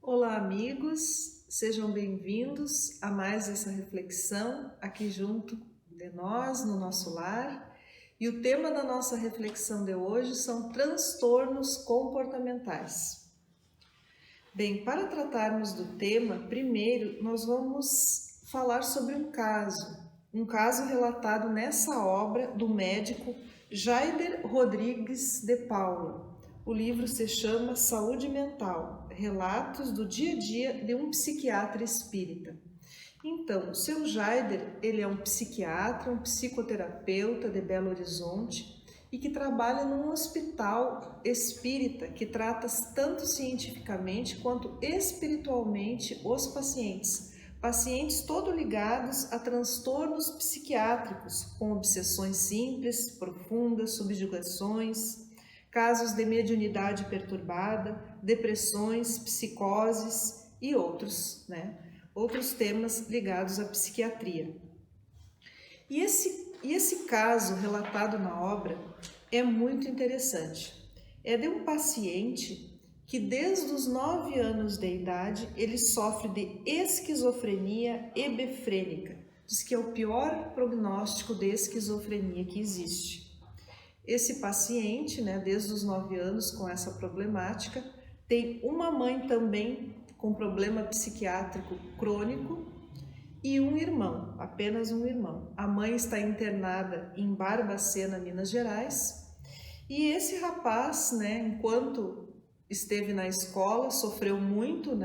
Olá, amigos, sejam bem-vindos a mais essa reflexão aqui junto de nós, no nosso lar. E o tema da nossa reflexão de hoje são transtornos comportamentais. Bem, para tratarmos do tema, primeiro nós vamos falar sobre um caso relatado nessa obra do médico Jaider Rodrigues de Paula. O livro se chama Saúde Mental, Relatos do Dia a Dia de um Psiquiatra Espírita. Então, o seu Jaider, ele é um psiquiatra, um psicoterapeuta de Belo Horizonte e que trabalha num hospital espírita que trata tanto cientificamente quanto espiritualmente os pacientes. Pacientes todos ligados a transtornos psiquiátricos, com obsessões simples, profundas, subjugações, casos de mediunidade perturbada, depressões, psicoses e outros temas ligados à psiquiatria. E esse caso relatado na obra é muito interessante. É de um paciente que desde os 9 anos de idade ele sofre de esquizofrenia hebefrênica. Diz que é o pior prognóstico de esquizofrenia que existe. Esse paciente, desde os 9 anos com essa problemática, tem uma mãe também com problema psiquiátrico crônico e um irmão, apenas um irmão. A mãe está internada em Barbacena, Minas Gerais, e esse rapaz, enquanto esteve na escola, sofreu muito,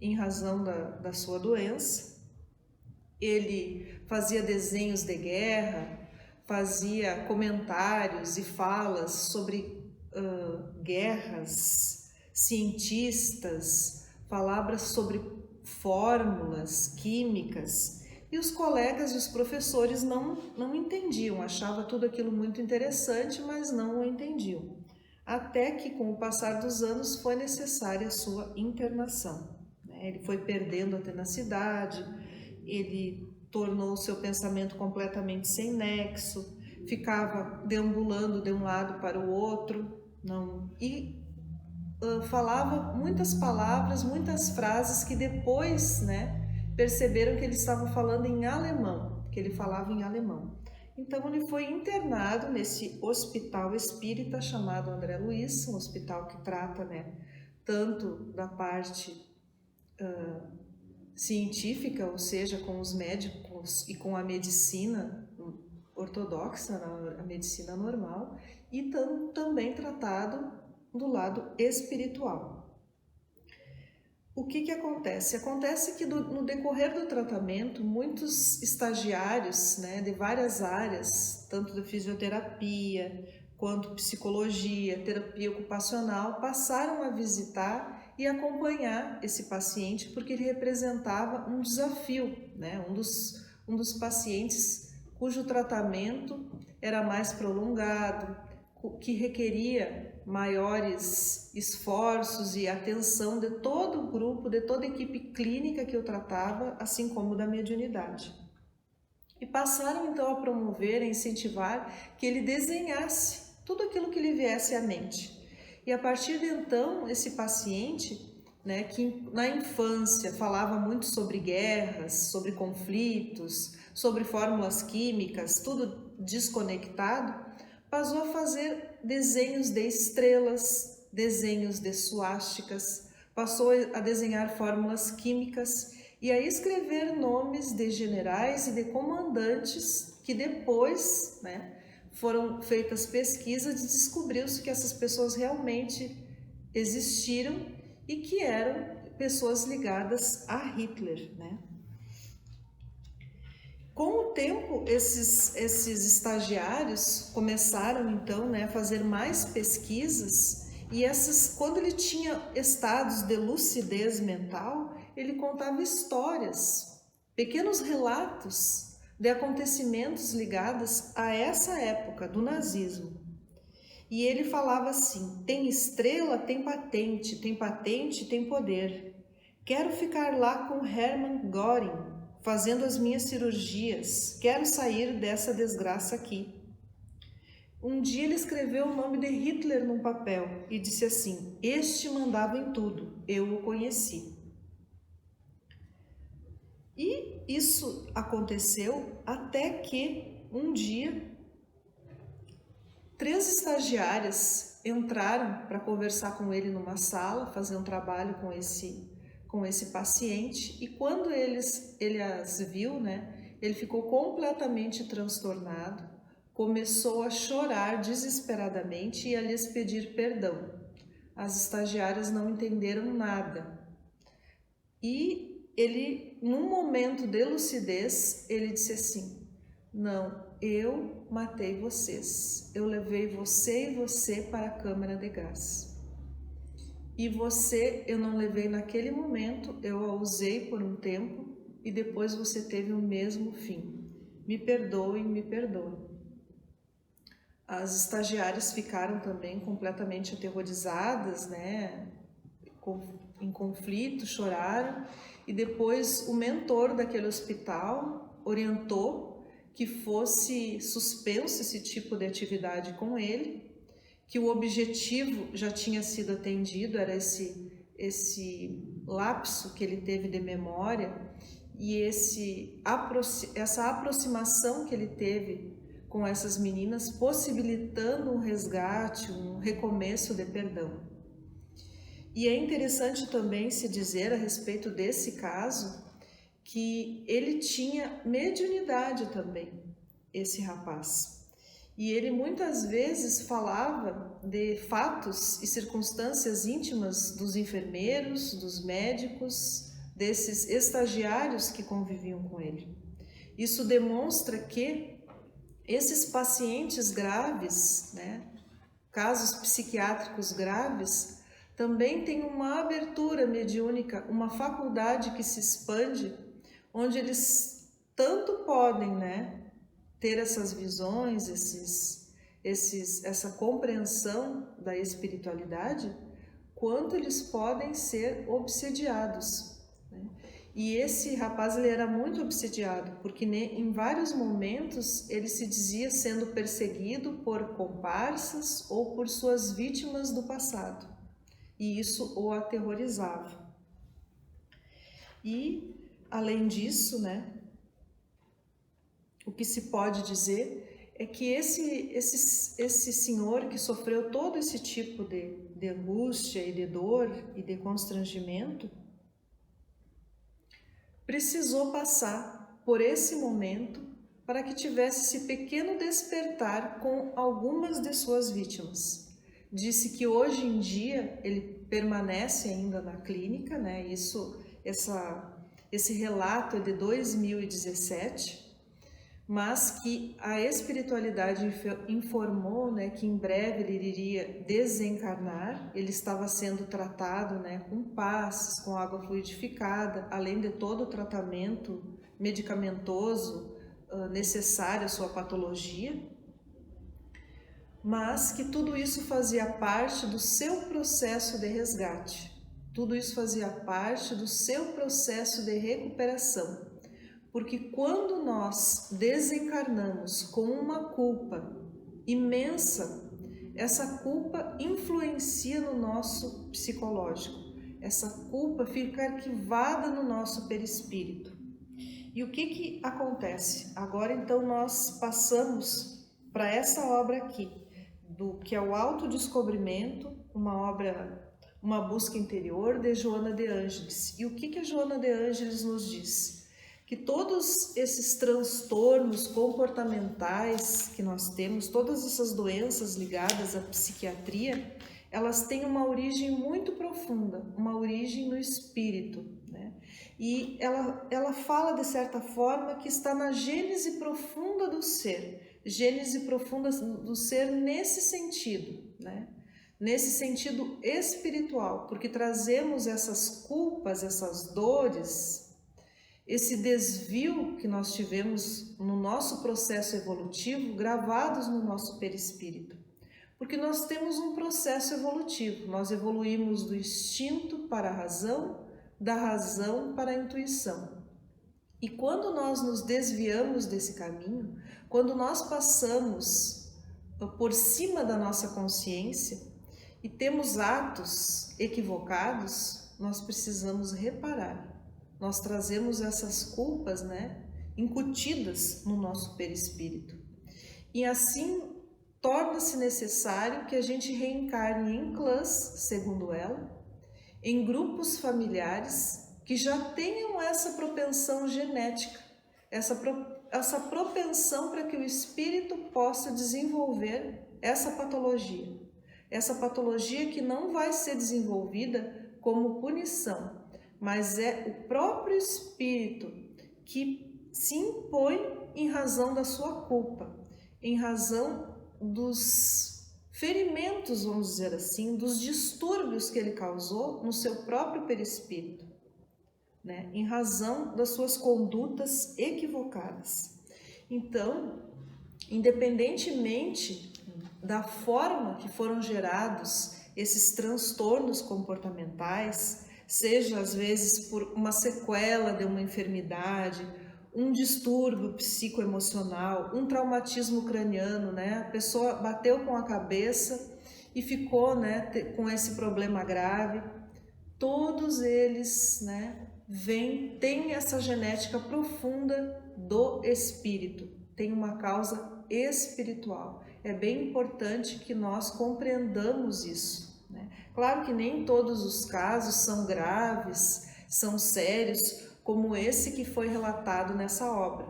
em razão da sua doença. Ele fazia desenhos de guerra, fazia comentários e falas sobre guerras, cientistas, falava sobre fórmulas químicas, e os colegas e os professores não entendiam, achavam tudo aquilo muito interessante, mas não o entendiam. Até que, com o passar dos anos, foi necessária a sua internação. Ele foi perdendo a tenacidade, ele tornou o seu pensamento completamente sem nexo, ficava deambulando de um lado para o outro, falava muitas palavras, muitas frases que depois, perceberam que ele estava falando em alemão, que ele falava em alemão. Então ele foi internado nesse hospital espírita chamado André Luiz, um hospital que trata, tanto da parte científica, ou seja, com os médicos e com a medicina ortodoxa, a medicina normal, e também tratado do lado espiritual. O que acontece? Acontece que no decorrer do tratamento, muitos estagiários, de várias áreas, tanto da fisioterapia, quanto psicologia, terapia ocupacional, passaram a visitar e acompanhar esse paciente, porque ele representava um desafio, um dos pacientes cujo tratamento era mais prolongado, que requeria maiores esforços e atenção de todo o grupo, de toda a equipe clínica que eu tratava, assim como da mediunidade. E passaram então a promover, a incentivar que ele desenhasse tudo aquilo que lhe viesse à mente. E a partir de então, esse paciente, que na infância falava muito sobre guerras, sobre conflitos, sobre fórmulas químicas, tudo desconectado, passou a fazer desenhos de estrelas, desenhos de suásticas, passou a desenhar fórmulas químicas e a escrever nomes de generais e de comandantes que depois, foram feitas pesquisas e descobriu-se que essas pessoas realmente existiram e que eram pessoas ligadas a Hitler, Com o tempo, esses estagiários começaram então, a fazer mais pesquisas, e quando ele tinha estados de lucidez mental, ele contava histórias, pequenos relatos de acontecimentos ligados a essa época do nazismo. E ele falava assim: tem estrela, tem patente, tem poder. Quero ficar lá com Hermann Göring, fazendo as minhas cirurgias, quero sair dessa desgraça aqui. Um dia ele escreveu o nome de Hitler num papel e disse assim: "Este mandava em tudo, eu o conheci". E isso aconteceu até que um dia 3 estagiárias entraram para conversar com ele numa sala, fazer um trabalho com esse paciente, e quando ele as viu, né, ele ficou completamente transtornado, começou a chorar desesperadamente e a lhes pedir perdão. As estagiárias não entenderam nada. E ele, num momento de lucidez, ele disse assim: "Não, eu matei vocês. Eu levei você e você para a câmara de gás. E você, eu não levei naquele momento, eu a usei por um tempo e depois você teve o mesmo fim. Me perdoe, me perdoe". As estagiárias ficaram também completamente aterrorizadas, né? Em conflito, choraram, e depois o mentor daquele hospital orientou que fosse suspenso esse tipo de atividade com ele, que o objetivo já tinha sido atendido, era esse lapso que ele teve de memória e essa aproximação que ele teve com essas meninas, possibilitando um resgate, um recomeço de perdão. E é interessante também se dizer a respeito desse caso que ele tinha mediunidade também, esse rapaz. E ele muitas vezes falava de fatos e circunstâncias íntimas dos enfermeiros, dos médicos, desses estagiários que conviviam com ele. Isso demonstra que esses pacientes graves, né, casos psiquiátricos graves, também têm uma abertura mediúnica, uma faculdade que se expande, onde eles tanto podem, né, ter essas visões, essa compreensão da espiritualidade, quanto eles podem ser obsediados, né? E esse rapaz, ele era muito obsediado, porque em vários momentos ele se dizia sendo perseguido por comparsas ou por suas vítimas do passado, e isso o aterrorizava. E, além disso, né, o que se pode dizer é que esse senhor que sofreu todo esse tipo de angústia e de dor e de constrangimento, precisou passar por esse momento para que tivesse esse pequeno despertar com algumas de suas vítimas. Disse que hoje em dia ele permanece ainda na clínica, né? Esse relato é de 2017, mas que a espiritualidade informou, né, que em breve ele iria desencarnar. Ele estava sendo tratado, né, com passes, com água fluidificada, além de todo o tratamento medicamentoso necessário à sua patologia, mas que tudo isso fazia parte do seu processo de resgate, tudo isso fazia parte do seu processo de recuperação. Porque quando nós desencarnamos com uma culpa imensa, essa culpa influencia no nosso psicológico. Essa culpa fica arquivada no nosso perispírito. E o que acontece? Agora então nós passamos para essa obra aqui, que é o Autodescobrimento, uma busca interior de Joana de Ângeles. E o que a Joana de Ângeles nos diz? Que todos esses transtornos comportamentais que nós temos, todas essas doenças ligadas à psiquiatria, elas têm uma origem muito profunda, uma origem no espírito, né? E ela fala de certa forma que está na gênese profunda do ser, gênese profunda do ser nesse sentido, né? Nesse sentido espiritual, porque trazemos essas culpas, essas dores, esse desvio que nós tivemos no nosso processo evolutivo gravados no nosso perispírito. Porque nós temos um processo evolutivo, nós evoluímos do instinto para a razão, da razão para a intuição. E quando nós nos desviamos desse caminho, quando nós passamos por cima da nossa consciência e temos atos equivocados, nós precisamos reparar. Nós trazemos essas culpas, incutidas no nosso perispírito. E assim torna-se necessário que a gente reencarne em clãs, segundo ela, em grupos familiares que já tenham essa propensão genética, essa propensão para que o espírito possa desenvolver essa patologia que não vai ser desenvolvida como punição, mas é o próprio espírito que se impõe em razão da sua culpa, em razão dos ferimentos, vamos dizer assim, dos distúrbios que ele causou no seu próprio perispírito, em razão das suas condutas equivocadas. Então, independentemente da forma que foram gerados esses transtornos comportamentais, seja às vezes por uma sequela de uma enfermidade, um distúrbio psicoemocional, um traumatismo craniano, a pessoa bateu com a cabeça e ficou, com esse problema grave, todos eles, têm essa genética profunda do espírito, tem uma causa espiritual. É bem importante que nós compreendamos isso. Claro que nem todos os casos são graves, são sérios, como esse que foi relatado nessa obra.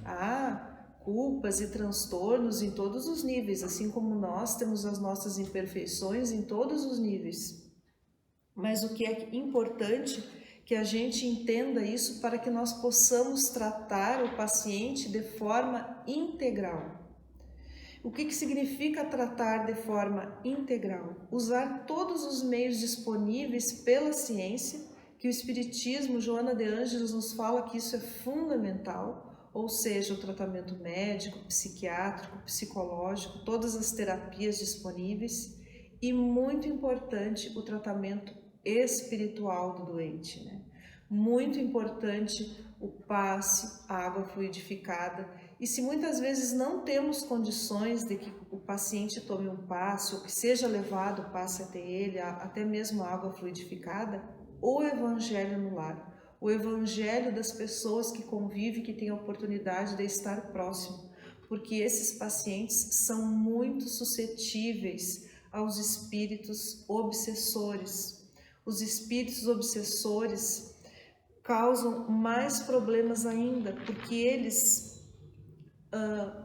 Há culpas e transtornos em todos os níveis, assim como nós temos as nossas imperfeições em todos os níveis. Mas o que é importante que a gente entenda isso para que nós possamos tratar o paciente de forma integral. O que significa tratar de forma integral? Usar todos os meios disponíveis pela ciência, que o Espiritismo, Joana de Ângeles nos fala que isso é fundamental, ou seja, o tratamento médico, psiquiátrico, psicológico, todas as terapias disponíveis e, muito importante, o tratamento espiritual do doente. Muito importante o passe, a água fluidificada. E se muitas vezes não temos condições de que o paciente tome um passe ou que seja levado o passe até ele, até mesmo a água fluidificada, o evangelho no lar, o evangelho das pessoas que convivem, que têm a oportunidade de estar próximo, porque esses pacientes são muito suscetíveis aos espíritos obsessores. Os espíritos obsessores causam mais problemas ainda, porque eles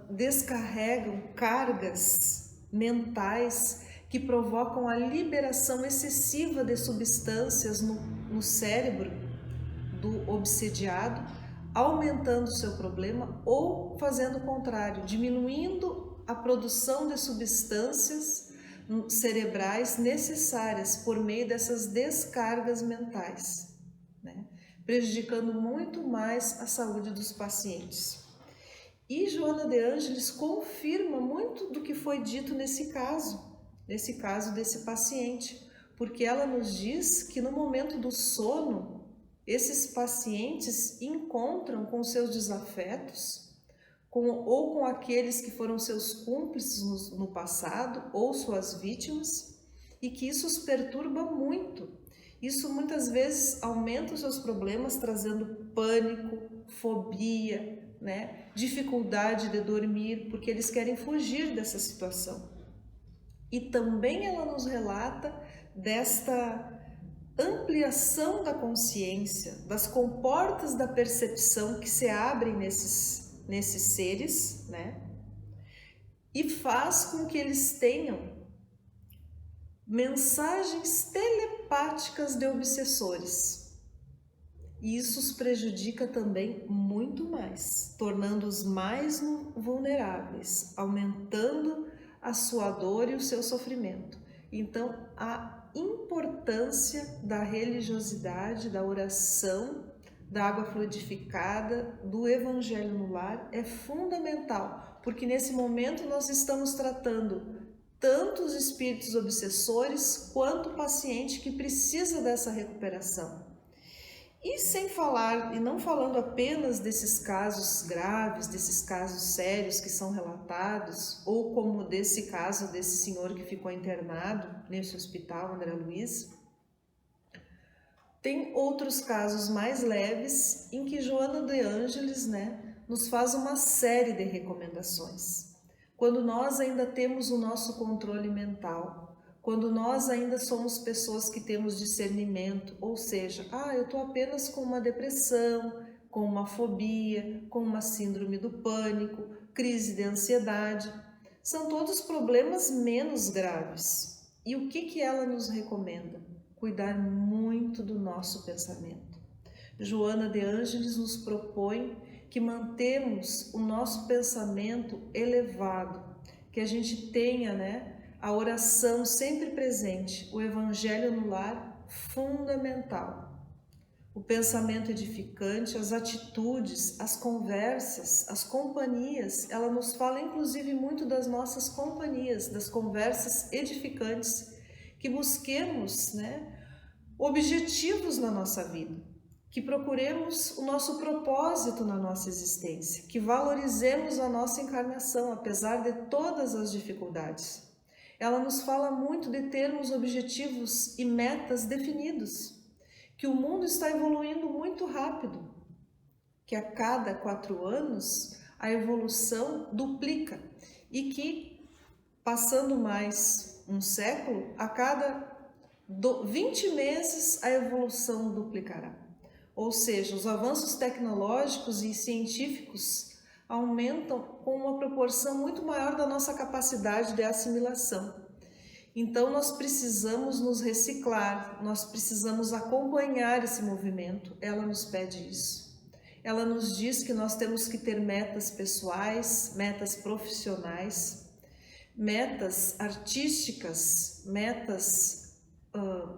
descarregam cargas mentais que provocam a liberação excessiva de substâncias no cérebro do obsediado, aumentando o seu problema ou fazendo o contrário, diminuindo a produção de substâncias cerebrais necessárias por meio dessas descargas mentais, prejudicando muito mais a saúde dos pacientes. E Joana de Ângeles confirma muito do que foi dito nesse caso desse paciente, porque ela nos diz que no momento do sono, esses pacientes encontram com seus desafetos, ou com aqueles que foram seus cúmplices no passado, ou suas vítimas, e que isso os perturba muito. Isso muitas vezes aumenta os seus problemas, trazendo pânico, fobia, dificuldade de dormir, porque eles querem fugir dessa situação. E também ela nos relata desta ampliação da consciência, das comportas da percepção que se abrem nesses seres, e faz com que eles tenham mensagens telepáticas de obsessores. E isso os prejudica também muito mais, tornando-os mais vulneráveis, aumentando a sua dor e o seu sofrimento. Então, a importância da religiosidade, da oração, da água fluidificada, do evangelho no lar é fundamental, porque nesse momento nós estamos tratando tanto os espíritos obsessores quanto o paciente que precisa dessa recuperação. E sem falar, e não falando apenas desses casos graves, desses casos sérios que são relatados, ou como desse caso desse senhor que ficou internado nesse hospital, André Luiz, tem outros casos mais leves em que Joana de Ângeles, nos faz uma série de recomendações. Quando nós ainda temos o nosso controle mental, quando nós ainda somos pessoas que temos discernimento, ou seja, eu estou apenas com uma depressão, com uma fobia, com uma síndrome do pânico, crise de ansiedade, são todos problemas menos graves. E o que ela nos recomenda? Cuidar muito do nosso pensamento. Joana de Ângeles nos propõe que mantemos o nosso pensamento elevado, que a gente tenha, a oração sempre presente, o evangelho no lar fundamental. O pensamento edificante, as atitudes, as conversas, as companhias, ela nos fala inclusive muito das nossas companhias, das conversas edificantes, que busquemos, objetivos na nossa vida, que procuremos o nosso propósito na nossa existência, que valorizemos a nossa encarnação, apesar de todas as dificuldades. Ela nos fala muito de termos objetivos e metas definidos, que o mundo está evoluindo muito rápido, que a cada 4 anos a evolução duplica e que, passando mais um século, a cada 20 meses a evolução duplicará. Ou seja, os avanços tecnológicos e científicos aumentam com uma proporção muito maior da nossa capacidade de assimilação. Então nós precisamos nos reciclar, nós precisamos acompanhar esse movimento, ela nos pede isso. Ela nos diz que nós temos que ter metas pessoais, metas profissionais, metas artísticas, metas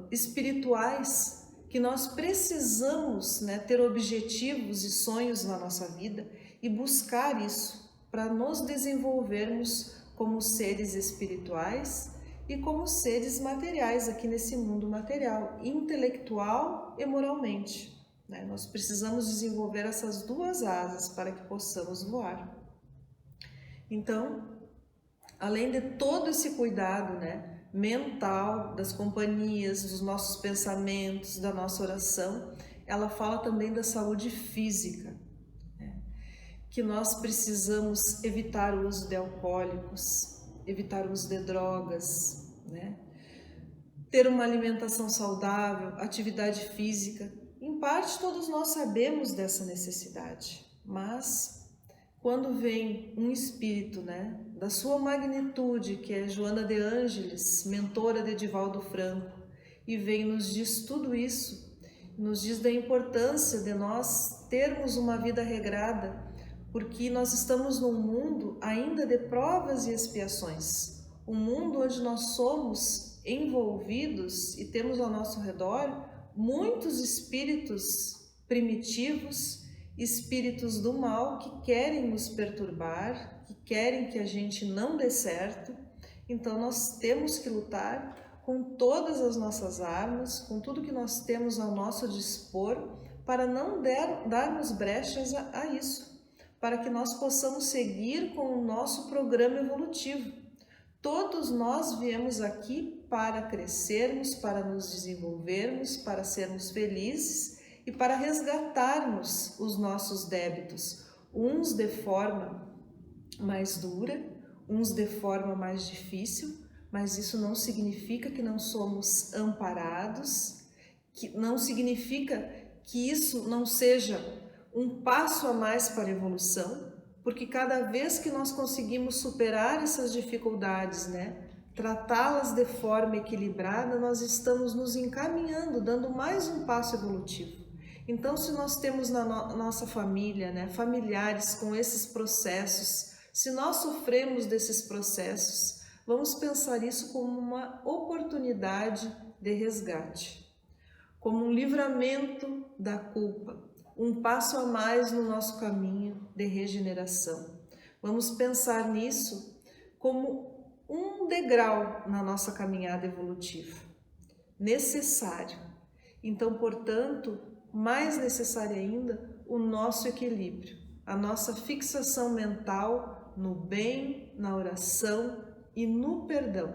espirituais, que nós precisamos ter objetivos e sonhos na nossa vida e buscar isso para nos desenvolvermos como seres espirituais e como seres materiais aqui nesse mundo material, intelectual e moralmente. Nós precisamos desenvolver essas 2 asas para que possamos voar. Então, além de todo esse cuidado, mental, das companhias, dos nossos pensamentos, da nossa oração, ela fala também da saúde física, que nós precisamos evitar o uso de alcoólicos, evitar o uso de drogas, ter uma alimentação saudável, atividade física. Em parte todos nós sabemos dessa necessidade, mas quando vem um espírito, da sua magnitude, que é Joana de Ângeles, mentora de Divaldo Franco, e vem e nos diz tudo isso, nos diz da importância de nós termos uma vida regrada, porque nós estamos num mundo ainda de provas e expiações, um mundo onde nós somos envolvidos e temos ao nosso redor muitos espíritos primitivos, espíritos do mal que querem nos perturbar, que querem que a gente não dê certo. Então nós temos que lutar com todas as nossas armas, com tudo que nós temos ao nosso dispor, para não darmos brechas a isso, para que nós possamos seguir com o nosso programa evolutivo. Todos nós viemos aqui para crescermos, para nos desenvolvermos, para sermos felizes e para resgatarmos os nossos débitos, uns de forma mais dura, uns de forma mais difícil, mas isso não significa que não somos amparados, que não significa que isso não seja um passo a mais para a evolução, porque cada vez que nós conseguimos superar essas dificuldades, tratá-las de forma equilibrada, nós estamos nos encaminhando, dando mais um passo evolutivo. Então, se nós temos na nossa família, familiares com esses processos, se nós sofremos desses processos, vamos pensar isso como uma oportunidade de resgate, como um livramento da culpa, um passo a mais no nosso caminho de regeneração. Vamos pensar nisso como um degrau na nossa caminhada evolutiva, necessário. Então, portanto, mais necessário ainda, o nosso equilíbrio, a nossa fixação mental no bem, na oração e no perdão.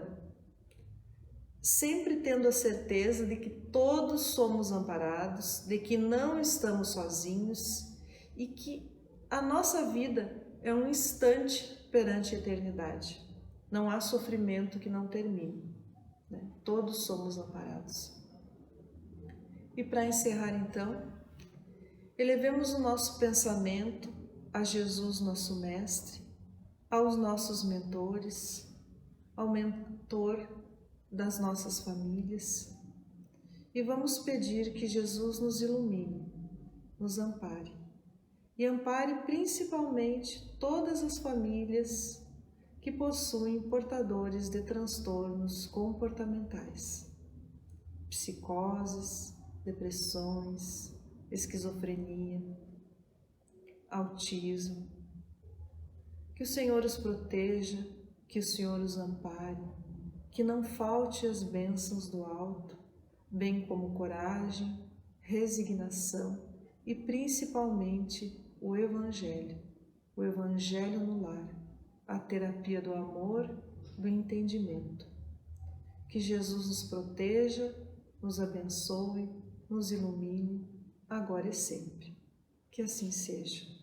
Sempre tendo a certeza de que todos somos amparados, de que não estamos sozinhos e que a nossa vida é um instante perante a eternidade. Não há sofrimento que não termine, né? Todos somos amparados. E para encerrar então, elevemos o nosso pensamento a Jesus, nosso Mestre, aos nossos mentores, ao mentor das nossas famílias, e vamos pedir que Jesus nos ilumine, nos ampare, e ampare principalmente todas as famílias que possuem portadores de transtornos comportamentais, psicoses, depressões, esquizofrenia, autismo. Que o Senhor os proteja, que o Senhor os ampare, que não falte as bênçãos do alto, bem como coragem, resignação e principalmente o Evangelho no lar, a terapia do amor, do entendimento. Que Jesus nos proteja, nos abençoe, nos ilumine, agora e sempre. Que assim seja.